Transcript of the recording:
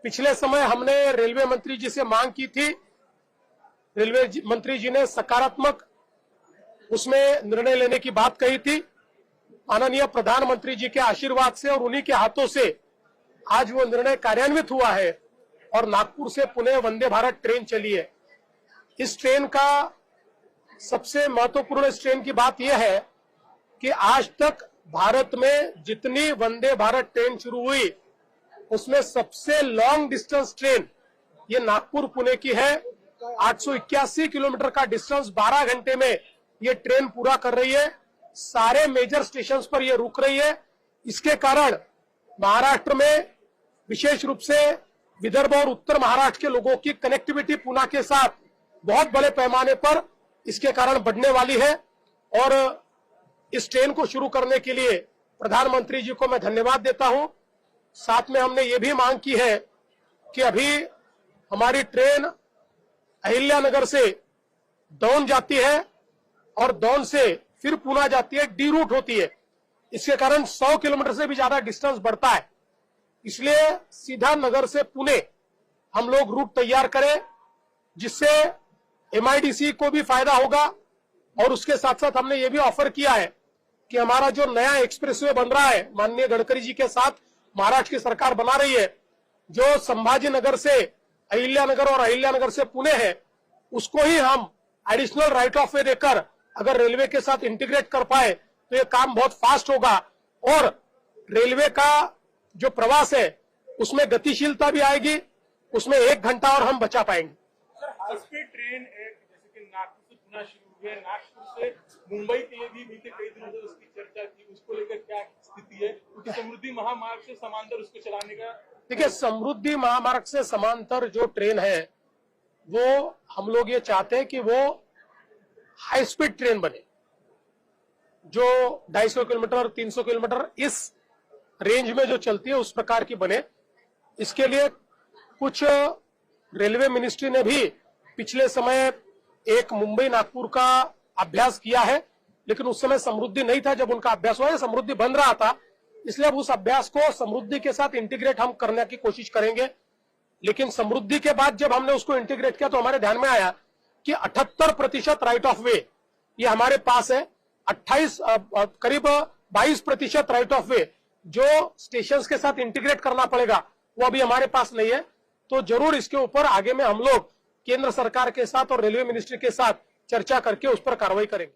पिछले समय हमने रेलवे मंत्री जी से मांग की थी। रेलवे मंत्री जी ने सकारात्मक उसमें निर्णय लेने की बात कही थी। माननीय प्रधानमंत्री जी के आशीर्वाद से और उन्हीं के हाथों से आज वो निर्णय कार्यान्वित हुआ है और नागपुर से पुणे वंदे भारत ट्रेन चली है। इस ट्रेन का सबसे महत्वपूर्ण इस ट्रेन की बात यह है कि आज तक भारत में जितनी वंदे भारत ट्रेन शुरू हुई उसमें सबसे लॉन्ग डिस्टेंस ट्रेन ये नागपुर पुणे की है। 881 किलोमीटर का डिस्टेंस 12 घंटे में ये ट्रेन पूरा कर रही है। सारे मेजर स्टेशंस पर ये रुक रही है। इसके कारण महाराष्ट्र में विशेष रूप से विदर्भ और उत्तर महाराष्ट्र के लोगों की कनेक्टिविटी पुणे के साथ बहुत बड़े पैमाने पर इसके कारण बढ़ने वाली है। और इस ट्रेन को शुरू करने के लिए प्रधानमंत्री जी को मैं धन्यवाद देता हूं। साथ में हमने ये भी मांग की है कि अभी हमारी ट्रेन अहिल्यानगर से दौन जाती है और दौन से फिर पुणे जाती है, डी रूट होती है। इसके कारण 100 किलोमीटर से भी ज्यादा डिस्टेंस बढ़ता है। इसलिए सीधा नगर से पुणे हम लोग रूट तैयार करें जिससे एमआईडीसी को भी फायदा होगा। और उसके साथ साथ हमने ये भी ऑफर किया है कि हमारा जो नया एक्सप्रेसवे बन रहा है माननीय गडकरी जी के साथ महाराष्ट्र की सरकार बना रही है, जो संभाजी नगर से अहिल्यानगर और अहिल्यानगर से पुणे है, उसको ही हम एडिशनल राइट ऑफ वे देकर अगर रेलवे के साथ इंटीग्रेट कर पाए तो ये काम बहुत फास्ट होगा और रेलवे का जो प्रवास है उसमें गतिशीलता भी आएगी, उसमें 1 घंटा और हम बचा पाएंगे। हाई स्पीड ट्रेन जैसे कि नागपुर से पुणे शुरू हुई है, नागपुर से मुंबई के लिए भी बीते कई दिनों से उसकी चर्चा थी, उसको लेकर क्या स्थिति है? क्योंकि समृद्धि महामार्ग से समांतर उसको चलाने का, देखिए समृद्धि महामार्ग से समांतर जो ट्रेन है वो हम लोग ये चाहते हैं कि वो हाई स्पीड ट्रेन बने, जो 250 किलोमीटर 300 किलोमीटर इस रेंज में जो चलती है उस प्रकार की बने। इसके लिए कुछ रेलवे मिनिस्ट्री ने भी पिछले समय एक मुंबई नागपुर का अभ्यास किया है, लेकिन उस समय समृद्धि नहीं था जब उनका अभ्यास हुआ है, समृद्धि बन रहा था। इसलिए अब उस अभ्यास को समृद्धि के साथ इंटीग्रेट हम करने की कोशिश करेंगे। लेकिन समृद्धि के बाद जब हमने उसको इंटीग्रेट किया तो हमारे ध्यान में आया कि 78% राइट ऑफ वे ये हमारे पास है। 28 करीब 22% राइट ऑफ वे जो स्टेशंस के साथ इंटीग्रेट करना पड़ेगा वो अभी हमारे पास नहीं है। तो जरूर इसके ऊपर आगे में हम लोग केंद्र सरकार के साथ और रेलवे मिनिस्ट्री के साथ चर्चा करके उस पर कार्रवाई करेंगे।